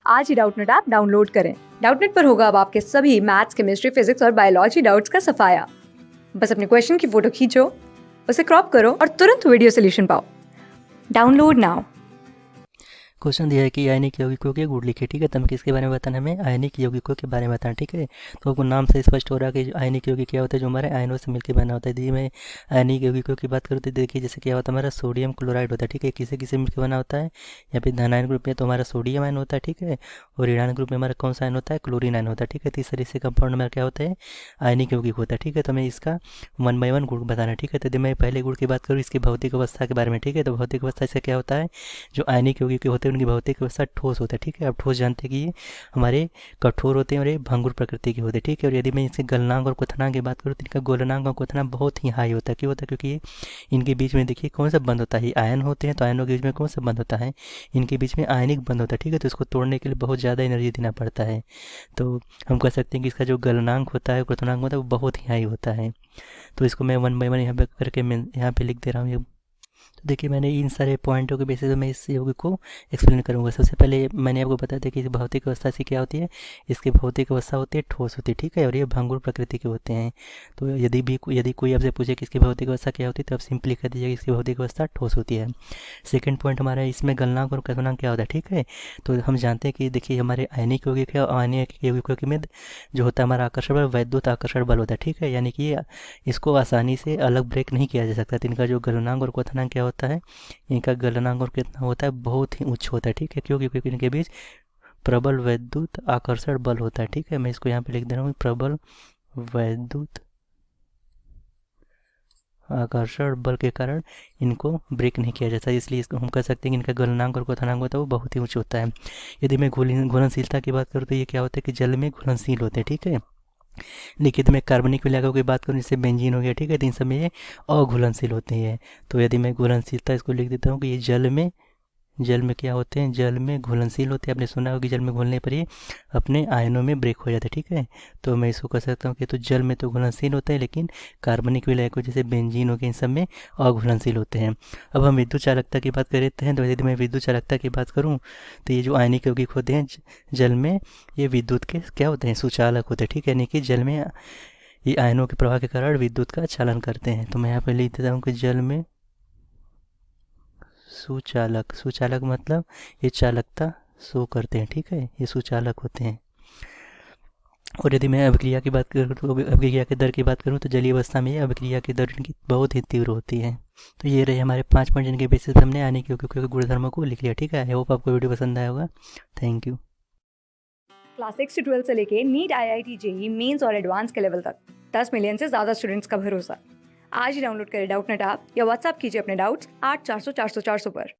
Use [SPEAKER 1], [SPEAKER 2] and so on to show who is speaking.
[SPEAKER 1] आज ही Doubtnut app download करें। Doubtnut पर होगा अब आपके सभी मैथ्स, केमिस्ट्री, फिजिक्स और बायोलॉजी डाउट्स का सफाया। बस अपने क्वेश्चन की फोटो खींचो, उसे क्रॉप करो और तुरंत वीडियो सोल्यूशन पाओ। Download now.
[SPEAKER 2] क्वेश्चन दिया है कि आयनिक यौगिकों के गुण लिखे। ठीक है, तो हमें किसके बारे में बताना, हमें आयनिक यौगिकों के बारे में बताना। ठीक है, तो आपको नाम से स्पष्ट हो रहा है कि आयनिक यौगिक क्या होता है, जो हमारे आयनों से मिलकर बना होता है। यदि मैं आयनिक यौगिकों की बात करूँ तो देखिए, जैसे क्या होता है, हमारा सोडियम क्लोराइड होता है। ठीक है, किसे किसे मिलकर बना होता है, यहाँ पे धनायन ग्रुप में तो हमारा सोडियम आयन होता है। ठीक है, और ऋणायन ग्रुप में हमारा कौन सा आयन होता है, क्लोरीन आयन होता है। ठीक है, तो इस तरह से कंपाउंड हमारा क्या होता है, आयनिक यौगिक होता है। ठीक है, तो हमें इसका 1 बाय 1 गुण बताना है। ठीक है, तो यदि मैं पहले गुण की बात करूँ इसकी भौतिक अवस्था के बारे में। ठीक है, तो भौतिक अवस्था से क्या होता है, जो आयनिक यौगिक होते हैं उनकी भौतिक अवस्था ठोस होता है। ठीक है, आप ठोस जानते हैं कि ये हमारे कठोर होते हैं और ये भंगुर प्रकृति के होते हैं। ठीक है, और यदि मैं इसके गलनांक और क्वथनांक की बात करूँ तो इनका गलनांक और क्वथनांक बहुत ही हाई होता है। क्यों होता है, क्योंकि ये इनके बीच में देखिए कौन सा बंध होता है, ये आयन होते हैं, तो आयनों के बीच में कौन सा बंध होता है, इनके बीच में आयनिक बंध होता है। ठीक है, तो इसको तोड़ने के लिए बहुत ज़्यादा एनर्जी देना पड़ता है। तो हम कह सकते हैं कि इसका जो गलनांक होता है, क्वथनांक होता है, वो बहुत ही हाई होता है। तो इसको मैं 1 बाय 1 यहाँ पे करके मैं यहाँ पे लिख दे रहा हूँ ये। तो देखिए, मैंने इन सारे पॉइंटों के बेसिस पे मैं इस यौगिक को एक्सप्लेन करूंगा। सबसे पहले मैंने आपको बताया था कि इस भौतिक अवस्था से क्या होती है, इसकी भौतिक अवस्था होती है ठोस होती है। ठीक है, और ये भंगुर प्रकृति के होते हैं। तो यदि कोई आपसे पूछे कि इसकी भौतिक अवस्था क्या होती है, तो आप सिंपली कह दीजिए कि इसकी भौतिक अवस्था ठोस होती है। सेकंड पॉइंट हमारा इसमें गलनांक और क्वथनांक क्या होता है। ठीक है, तो हम जानते हैं कि देखिए हमारे आयनिक यौगिक है और आयनिक यौगिकों के में जो होता है हमारा आकर्षण बल, वैद्युत आकर्षण बल होता है। ठीक है, यानी कि इसको आसानी से अलग ब्रेक नहीं किया जा सकता। तो इनका जो गलनांक और क्वथनांक क्या होता है, इनका गलनांक और कितना होता है, बहुत ही उच्च होता है। ठीक है, क्योंकि इनके बीच प्रबल वैद्युत आकर्षण बल होता है। ठीक है, मैं इसको यहाँ पे लिख दे रहा हूँ, प्रबल वैद्युत आकर्षण बल के कारण इनको ब्रेक नहीं किया जाता, इसलिए इसको हम कह सकते हैं कि इनका गलनांक और क्वथनांक होता है वो बहुत ही उच्च होता है। यदि मैं घुलनशीलता की बात करूँ तो ये क्या होता है कि जल में घुलनशील होते हैं। ठीक है, लेकिन मैं कार्बनिक विलायकों की बात करूँ जैसे बेंजीन हो गया। ठीक है, तो इन सब में ये अघुलनशील होते हैं। तो यदि मैं घुलनशीलता इसको लिख देता हूँ कि ये जल में क्या होते हैं, जल में घुलनशील होते हैं। आपने सुना होगा कि जल में घुलने पर ये अपने आयनों में ब्रेक हो जाते हैं। ठीक है, तो मैं इसको कह सकता हूँ कि तो जल में तो घुलनशील होते हैं, लेकिन कार्बनिक विलायकों जैसे बेंजीन हो गए इन सब में अघुलनशील होते हैं। अब हम विद्युत चालकता की बात कर लेते हैं। तो यदि मैं विद्युत चालकता की बात करूँ तो ये जो आयनिक यौगिक होते हैं जल में, ये विद्युत के क्या होते हैं, सुचालक होते हैं। ठीक है, यानी कि जल में ये आयनों के प्रवाह के कारण विद्युत का चालन करते हैं। तो मैं यहाँ पे लिख देता हूँ कि जल में सुचालक, सुचालक मतलब ये चालकता शो करते हैं। ठीक है, ये सुचालक होते हैं। और यदि मैं अभिक्रिया की बात करूँ तो अभिक्रिया की दर की बात करूँ तो जलीय अवस्था में ये अभिक्रिया की दर इनकी बहुत ही तीव्र होती है। तो ये रहे हमारे 5 पॉइंट जिनके बेसिस पर हमने आयनिक यौगिकों के गुणधर्मों को लिख लिया। ठीक है, आई होप आपको वीडियो पसंद आया होगा। Thank you.
[SPEAKER 1] क्लास 6 से 12 से लेके नीट, IIT, जेईई मेंस और एडवांस के लेवल तक 10 मिलियन से ज्यादा स्टूडेंट्स का भरोसा। आज ही डाउनलोड करें डाउटनेट ऐप या व्हाट्सएप कीजिए अपने डाउट्स 8400 400 400 पर।